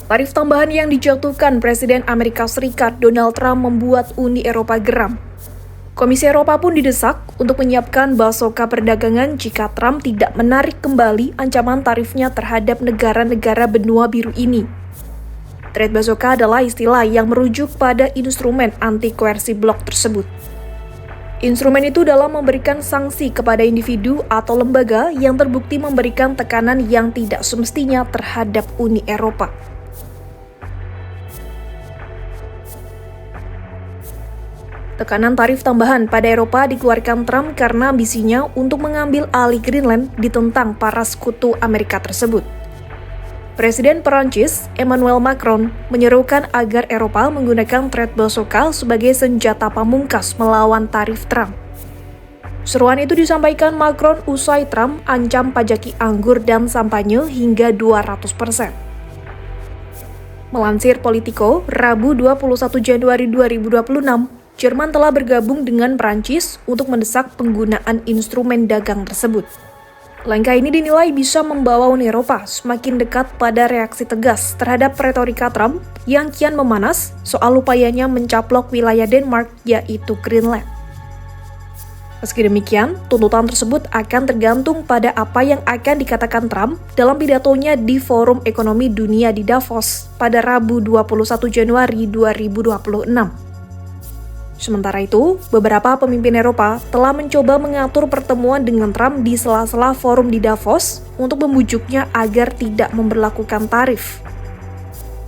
Tarif tambahan yang dijatuhkan Presiden Amerika Serikat Donald Trump membuat Uni Eropa geram. Komisi Eropa pun didesak untuk menyiapkan bazooka perdagangan jika Trump tidak menarik kembali ancaman tarifnya terhadap negara-negara benua biru ini. Trade bazooka adalah istilah yang merujuk pada instrumen anti-koersi blok tersebut. Instrumen itu dalam memberikan sanksi kepada individu atau lembaga yang terbukti memberikan tekanan yang tidak semestinya terhadap Uni Eropa. Tekanan tarif tambahan pada Eropa dikeluarkan Trump karena ambisinya untuk mengambil alih Greenland ditentang para sekutu Amerika tersebut. Presiden Perancis, Emmanuel Macron, menyerukan agar Eropa menggunakan trade bazooka sebagai senjata pamungkas melawan tarif Trump. Seruan itu disampaikan Macron usai Trump ancam pajaki anggur dan sampanye hingga 200%. Melansir Politico, Rabu 21 Januari 2026, Jerman telah bergabung dengan Prancis untuk mendesak penggunaan instrumen dagang tersebut. Langkah ini dinilai bisa membawa Uni Eropa semakin dekat pada reaksi tegas terhadap retorika Trump yang kian memanas soal upayanya mencaplok wilayah Denmark, yaitu Greenland. Meski demikian, tuntutan tersebut akan tergantung pada apa yang akan dikatakan Trump dalam pidatonya di Forum Ekonomi Dunia di Davos pada Rabu 21 Januari 2026. Sementara itu, beberapa pemimpin Eropa telah mencoba mengatur pertemuan dengan Trump di sela-sela forum di Davos untuk membujuknya agar tidak memberlakukan tarif.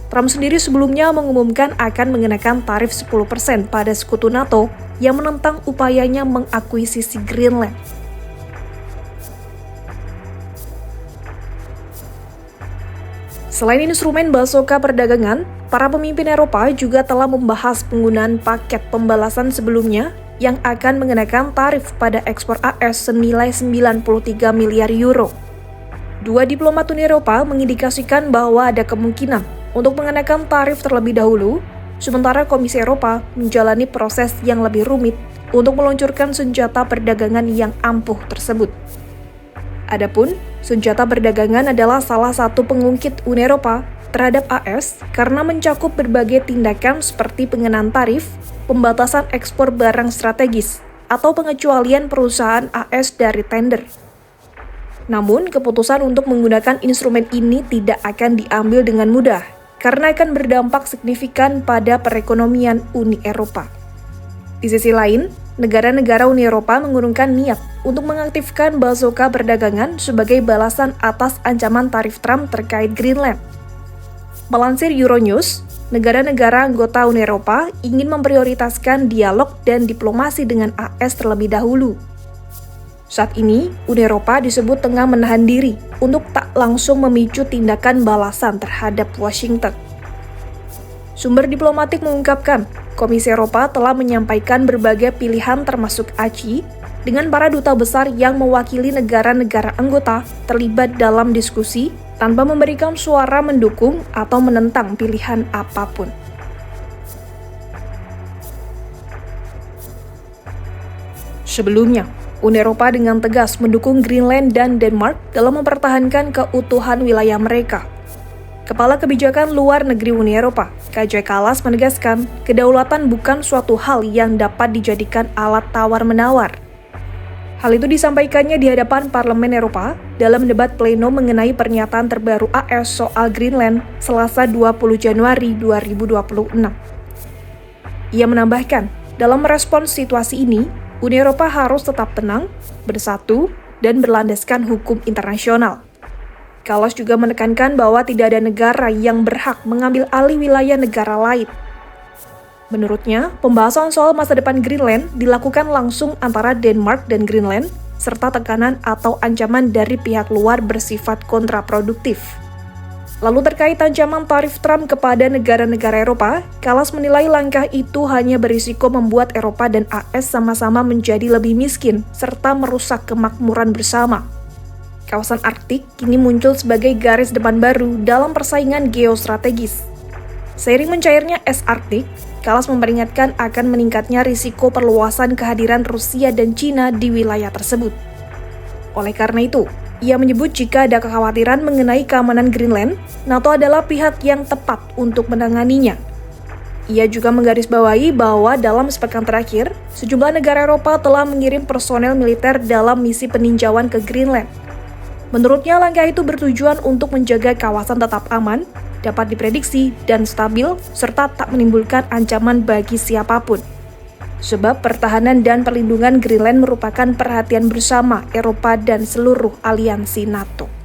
Trump sendiri sebelumnya mengumumkan akan mengenakan tarif 10% pada sekutu NATO yang menentang upayanya mengakuisisi Greenland. Selain instrumen bazooka perdagangan, para pemimpin Eropa juga telah membahas penggunaan paket pembalasan sebelumnya yang akan mengenakan tarif pada ekspor AS senilai 93 miliar euro. Dua diplomat Uni Eropa mengindikasikan bahwa ada kemungkinan untuk mengenakan tarif terlebih dahulu, sementara Komisi Eropa menjalani proses yang lebih rumit untuk meluncurkan senjata perdagangan yang ampuh tersebut. Adapun, senjata perdagangan adalah salah satu pengungkit Uni Eropa terhadap AS karena mencakup berbagai tindakan seperti pengenaan tarif, pembatasan ekspor barang strategis, atau pengecualian perusahaan AS dari tender. Namun, keputusan untuk menggunakan instrumen ini tidak akan diambil dengan mudah karena akan berdampak signifikan pada perekonomian Uni Eropa. Di sisi lain, negara-negara Uni Eropa mengurungkan niat untuk mengaktifkan bazooka perdagangan sebagai balasan atas ancaman tarif Trump terkait Greenland. Melansir Euronews, negara-negara anggota Uni Eropa ingin memprioritaskan dialog dan diplomasi dengan AS terlebih dahulu. Saat ini, Uni Eropa disebut tengah menahan diri untuk tak langsung memicu tindakan balasan terhadap Washington. Sumber diplomatik mengungkapkan, Komisi Eropa telah menyampaikan berbagai pilihan termasuk ACI dengan para duta besar yang mewakili negara-negara anggota terlibat dalam diskusi tanpa memberikan suara mendukung atau menentang pilihan apapun. Sebelumnya, Uni Eropa dengan tegas mendukung Greenland dan Denmark dalam mempertahankan keutuhan wilayah mereka. Kepala Kebijakan Luar Negeri Uni Eropa, Kaja Kallas menegaskan, kedaulatan bukan suatu hal yang dapat dijadikan alat tawar-menawar. Hal itu disampaikannya di hadapan Parlemen Eropa dalam debat pleno mengenai pernyataan terbaru AS soal Greenland Selasa 20 Januari 2026. Ia menambahkan, dalam merespons situasi ini, Uni Eropa harus tetap tenang, bersatu, dan berlandaskan hukum internasional. Kallas juga menekankan bahwa tidak ada negara yang berhak mengambil alih wilayah negara lain. Menurutnya, pembahasan soal masa depan Greenland dilakukan langsung antara Denmark dan Greenland, serta tekanan atau ancaman dari pihak luar bersifat kontraproduktif. Lalu terkait ancaman tarif Trump kepada negara-negara Eropa, Kallas menilai langkah itu hanya berisiko membuat Eropa dan AS sama-sama menjadi lebih miskin, serta merusak kemakmuran bersama. Kawasan Arktik kini muncul sebagai garis depan baru dalam persaingan geostrategis. Seiring mencairnya es Arktik, Kallas memperingatkan akan meningkatnya risiko perluasan kehadiran Rusia dan Cina di wilayah tersebut. Oleh karena itu, Ia menyebut jika ada kekhawatiran mengenai keamanan Greenland, NATO adalah pihak yang tepat untuk menanganinya. Ia juga menggarisbawahi bahwa dalam sepekan terakhir, sejumlah negara Eropa telah mengirim personel militer dalam misi peninjauan ke Greenland. Menurutnya, langkah itu bertujuan untuk menjaga kawasan tetap aman, dapat diprediksi dan stabil, serta tak menimbulkan ancaman bagi siapapun. Sebab pertahanan dan perlindungan Greenland merupakan perhatian bersama Eropa dan seluruh aliansi NATO.